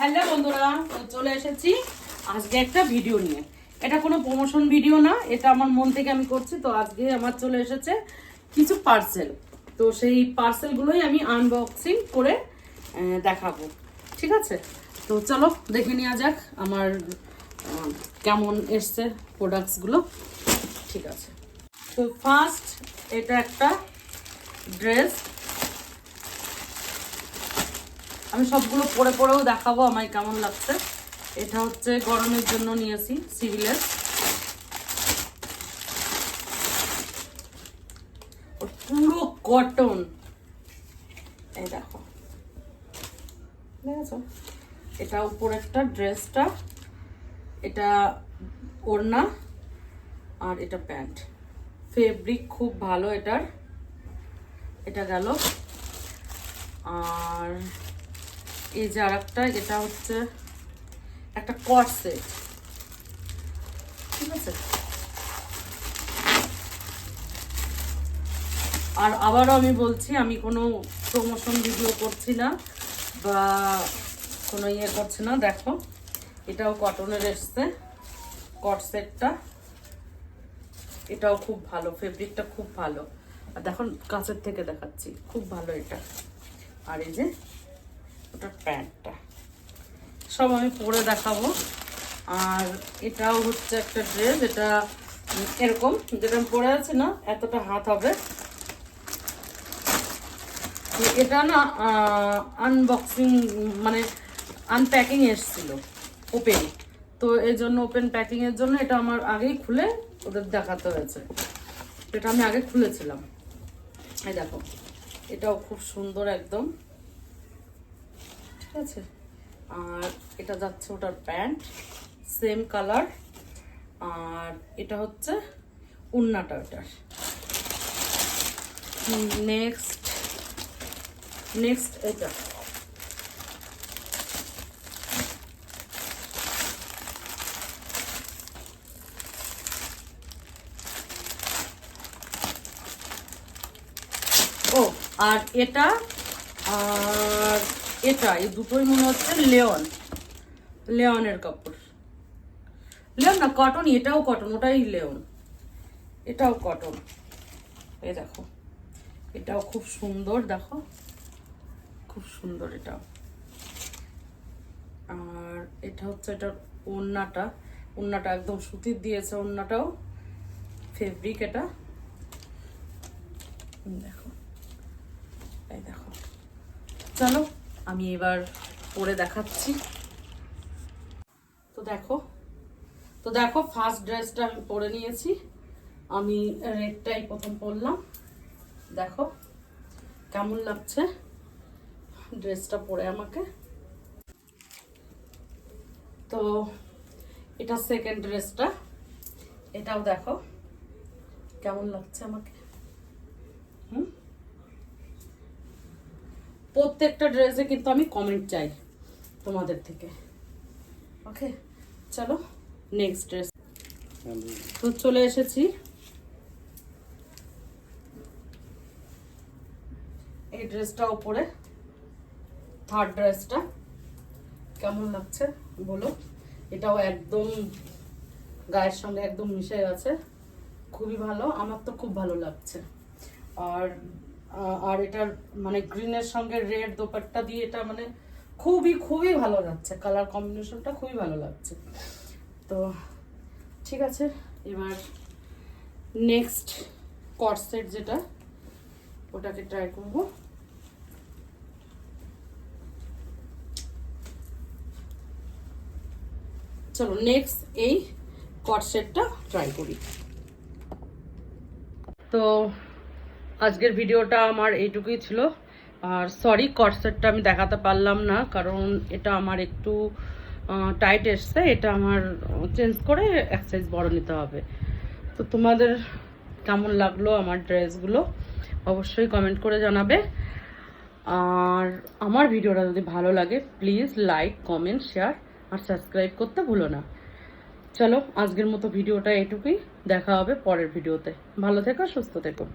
Hello বন্ধুরা, চলে এসেছি আজকে একটা ভিডিও নিয়ে। এটা কোনো প্রমোশন ভিডিও না, এটা আমার মন থেকে আমি করছি। তো আজকে আমার চলে এসেছে কিছু পার্সেল। তো সেই পার্সেলগুলোই আমি আনবক্সিং করে দেখাবো, ঠিক আছে? তো চলো দেখে নেওয়া যাক আমার কেমন এসছে প্রোডাক্টসগুলো, ঠিক আছে? তো ফার্স্ট এটা একটা ড্রেস, আমি সবগুলো পরে পরেও দেখাবো আমায় কেমন লাগছে। এটা হচ্ছে গরমের জন্য নিয়েছি, সিভিলের। পুরো কটন, এই দেখো, দেখেছো? এটা উপর একটা ড্রেসটা, এটা ওড়না, আর এটা প্যান্ট। ফেব্রিক খুব ভালো এটার। এটা গেল। আর এই যে আরেকটা, এটা হচ্ছে একটা কর্সেট, ঠিক আছে? আর আবারও আমি বলছি, আমি কোনো প্রমোশন ভিডিও করছি না বা কোনো ইয়ে করছি না। দেখো, এটাও কটনের এসছে কর্সেটটা, এটাও খুব ভালো, ফেব্রিকটা খুব ভালো। আর দেখো কাছের থেকে দেখাচ্ছি, খুব ভালো এটা। আর এই যে ওটার প্যান্টটা, সব আমি পরে দেখাবো। আর এটাও হচ্ছে একটা ড্রেস, এটা এরকম যেটা আমি পরে আছি না, এতটা হাত হবে। এটা না আনবক্সিং মানে আনপ্যাকিং এসেছিল, ওপেন। তো এই জন্য ওপেন প্যাকিং এর জন্য এটা আমার আগেই খুলে ওদের দেখাতে হয়েছে। এটা আমি আগে খুলেছিলাম। এই দেখো, এটাও খুব সুন্দর একদম, ঠিক আছে? আর এটা যাচ্ছে ওটার প্যান্ট, সেম কালার। আর এটা হচ্ছে ওড়নাটা ওটার। নেক্সট এটা, ও আর এটা আর এটা, এই দুটোই মনে হচ্ছে লেওনের কাপড়। লেওন না, কটন। এটাও কটন, ওটাই লেওন, এটাও কটন। এই দেখো, এটাও খুব সুন্দর, দেখো খুব সুন্দর এটাও। আর এটা হচ্ছে এটার ওড়নাটা একদম সুতির দিয়েছে। ওড়নাটাও ফেব্রিক এটা, দেখো, এই দেখো। চলো আমি এবার পরে দেখাচ্ছি। তো দেখো ফার্স্ট ড্রেসটা আমি পরে নিয়েছি। আমি রেডটাই প্রথম পরলাম। দেখো কেমন লাগছে ড্রেসটা পরে আমাকে। তো এটা সেকেন্ড ড্রেসটা, এটাও দেখো কেমন লাগছে আমাকে। প্রত্যেকটা ড্রেসে কিন্তু আমি কমেন্ট চাই তোমাদের থেকে, ওকে? চলো নেক্সট ড্রেস। তো চলে এসেছি, এই ড্রেসটা উপরে, থার্ড ড্রেসটা কেমন লাগছে বলো? এটাও একদম গায়ের সঙ্গে একদম মিশে গেছে, খুবই ভালো, আমার তো খুব ভালো লাগছে। আর আর এটার মানে গ্রিনের সঙ্গে রেড দোপাট্টা দিয়ে এটা মানে খুবই ভালো লাগছে, কালার কম্বিনেশনটা খুবই ভালো লাগছে। তো ঠিক আছে, এবার নেক্সট কর্সেট যেটা, ওটাকে ট্রাই করব। চলো নেক্সট এই কর্সেটটা ট্রাই করি। তো আজকের ভিডিওটা আমার এইটুকুই ছিল। আর সরি, কর্সেটটা আমি দেখাতে পারলাম না, কারণ এটা আমার একটু টাইট এসছে। এটা আমার চেঞ্জ করে এক সাইজ বড় নিতে হবে। তো তোমাদের কেমন লাগলো আমার ড্রেসগুলো অবশ্যই কমেন্ট করে জানাবে। আর আমার ভিডিওটা যদি ভালো লাগে প্লিজ লাইক, কমেন্ট, শেয়ার আর সাবস্ক্রাইব করতে ভুলো না। চলো আজকের মতো ভিডিওটা এটুকুই, দেখা হবে পরের ভিডিওতে। ভালো থেকো, সুস্থ থেকো।